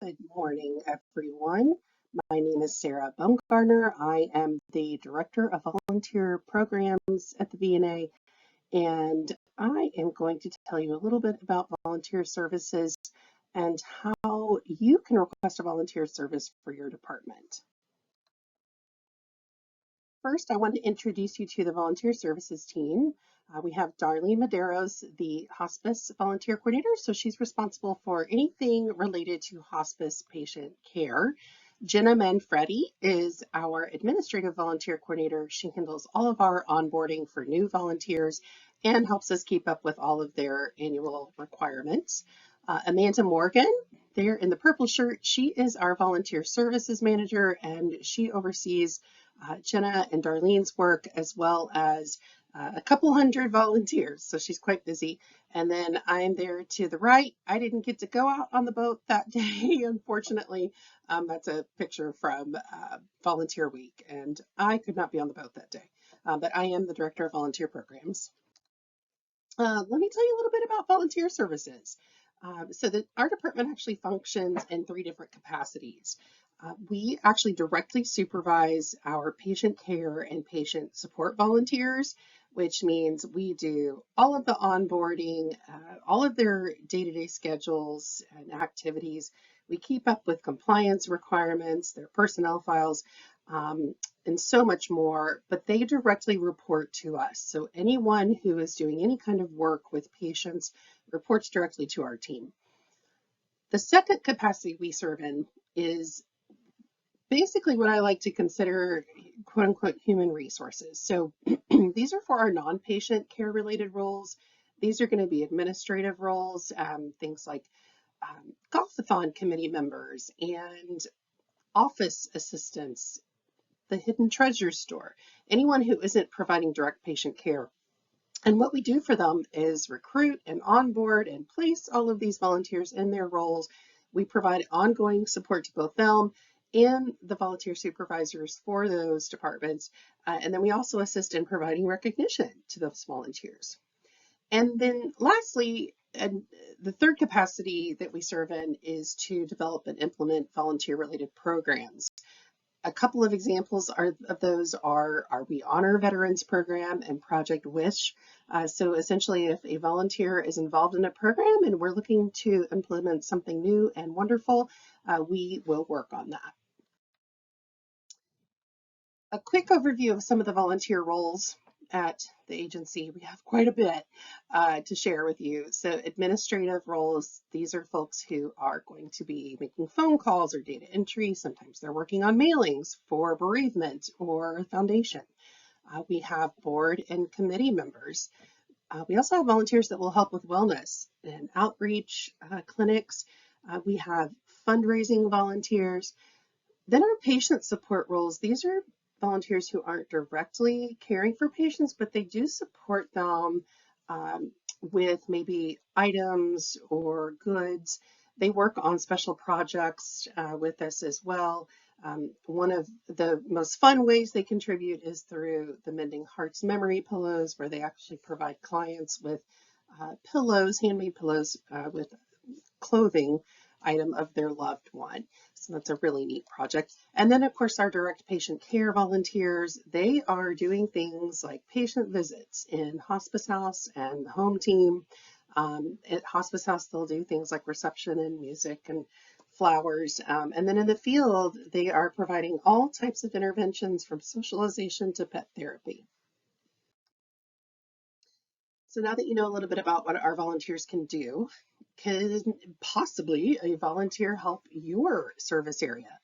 Good morning, everyone. My name is Sarah Baumgartner. I am the Director of Volunteer Programs at the VNA, and I am going to tell you a little bit about volunteer services and how you can request a volunteer service for your department. First, I want to introduce you to the volunteer services team. We have Darlene Medeiros, the hospice volunteer coordinator, so she's responsible for anything related to hospice patient care. Jenna Manfredi is our administrative volunteer coordinator. She handles all of our onboarding for new volunteers and helps us keep up with all of their annual requirements. Amanda Morgan, there in the purple shirt, she is our volunteer services manager, and she oversees Jenna and Darlene's work, as well as a couple hundred volunteers. So she's quite busy. And then I'm there to the right. I didn't get to go out on the boat that day, unfortunately. That's a picture from Volunteer Week, and I could not be on the boat that day. But I am the Director of Volunteer Programs. Let me tell you a little bit about volunteer services. Our department actually functions in three different capacities. We actually directly supervise our patient care and patient support volunteers, which means we do all of the onboarding, all of their day-to-day schedules and activities. We keep up with compliance requirements, their personnel files, and so much more, but they directly report to us. So anyone who is doing any kind of work with patients reports directly to our team. The second capacity we serve in is basically what I like to consider quote unquote human resources. So these are for our non-patient care related roles. These are going to be administrative roles, things like golf-a-thon committee members and office assistants, the hidden treasure store, anyone who isn't providing direct patient care. And what we do for them is recruit and onboard and place all of these volunteers in their roles. We provide ongoing support to both them and the volunteer supervisors for those departments. And then we also assist in providing recognition to those volunteers. And then lastly, and the third capacity that we serve in is to develop and implement volunteer related programs. A couple of examples of those are our We Honor Veterans program and Project Wish. So essentially, if a volunteer is involved in a program and we're looking to implement something new and wonderful, we will work on that. A quick overview of some of the volunteer roles at the agency. We have quite a bit to share with you. So administrative roles, these are folks who are going to be making phone calls or data entry. Sometimes they're working on mailings for bereavement or foundation. We have board and committee members. We also have volunteers that will help with wellness and outreach clinics. We have fundraising volunteers. Then our patient support roles, these are volunteers who aren't directly caring for patients, but they do support them with maybe items or goods. They work on special projects with us as well. One of the most fun ways they contribute is through the Mending Hearts Memory Pillows, where they actually provide clients with pillows, handmade pillows with clothing item of their loved one. So that's a really neat project. And then of course our direct patient care volunteers, they are doing things like patient visits in Hospice House and the home team. At Hospice House, they'll do things like reception and music and flowers. And then in the field, they are providing all types of interventions from socialization to pet therapy. So now that you know a little bit about what our volunteers can do, can possibly a volunteer help your service area?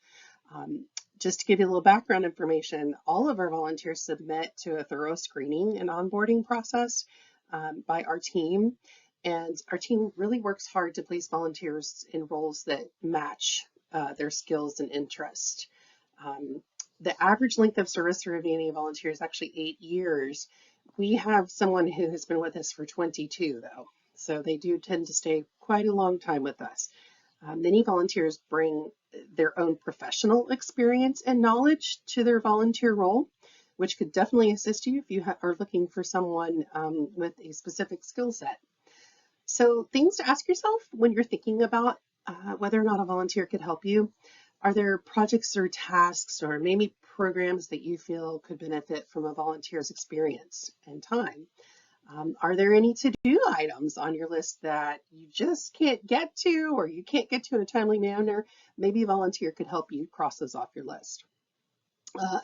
Just to give you a little background information, all of our volunteers submit to a thorough screening and onboarding process by our team. And our team really works hard to place volunteers in roles that match their skills and interest. The average length of service for a VNA volunteer is actually 8 years. We have someone who has been with us for 22 though, so they do tend to stay quite a long time with us. Many volunteers bring their own professional experience and knowledge to their volunteer role, which could definitely assist you if you are looking for someone with a specific skill set. So things to ask yourself when you're thinking about whether or not a volunteer could help you. Are there projects or tasks or maybe programs that you feel could benefit from a volunteer's experience and time? Are there any to-do items on your list that you just can't get to or you can't get to in a timely manner? Maybe a volunteer could help you cross those off your list.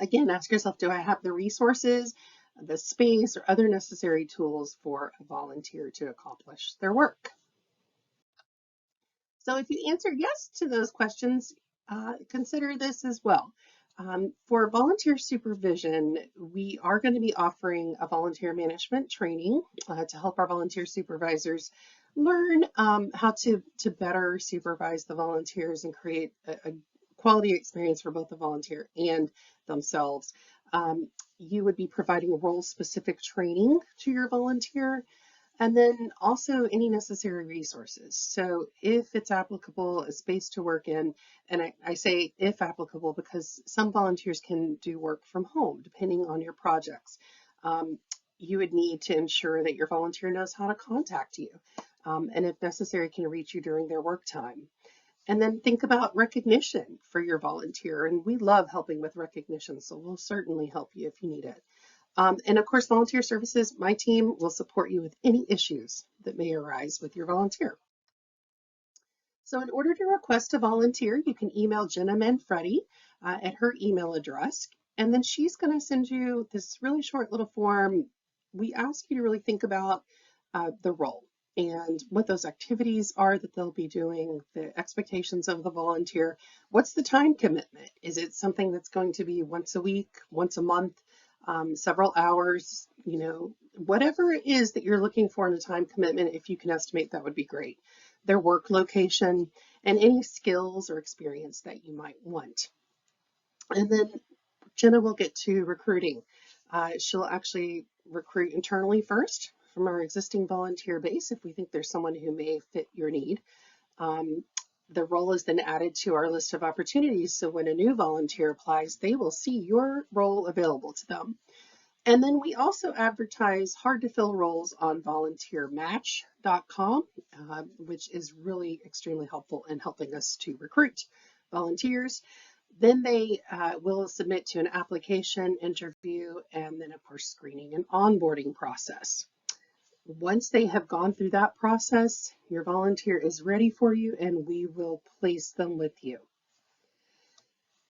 Again, ask yourself, do I have the resources, the space, or other necessary tools for a volunteer to accomplish their work? So if you answer yes to those questions, consider this as well. For volunteer supervision, we are going to be offering a volunteer management training to help our volunteer supervisors learn how to better supervise the volunteers and create a quality experience for both the volunteer and themselves. You would be providing role-specific training to your volunteer, and then also any necessary resources. So if it's applicable, a space to work in, and I say if applicable because some volunteers can do work from home depending on your projects. You would need to ensure that your volunteer knows how to contact you, and if necessary can reach you during their work time. And then think about recognition for your volunteer, and we love helping with recognition, so we'll certainly help you if you need it. And of course, volunteer services, my team will support you with any issues that may arise with your volunteer. So in order to request a volunteer, you can email Jenna Manfredi at her email address, and then she's going to send you this really short little form. We ask you to really think about the role and what those activities are that they'll be doing, the expectations of the volunteer. What's the time commitment? Is it something that's going to be once a week, once a month, several hours, whatever it is that you're looking for in a time commitment, if you can estimate, that would be great. Their work location and any skills or experience that you might want. And then Jenna will get to recruiting. She'll actually recruit internally first from our existing volunteer base if we think there's someone who may fit your need. The role is then added to our list of opportunities, so when a new volunteer applies, they will see your role available to them. And then we also advertise hard to fill roles on volunteermatch.com, which is really extremely helpful in helping us to recruit volunteers. Then they will submit to an application, interview, and then of course screening and onboarding process. Once they have gone through that process, your volunteer is ready for you and we will place them with you.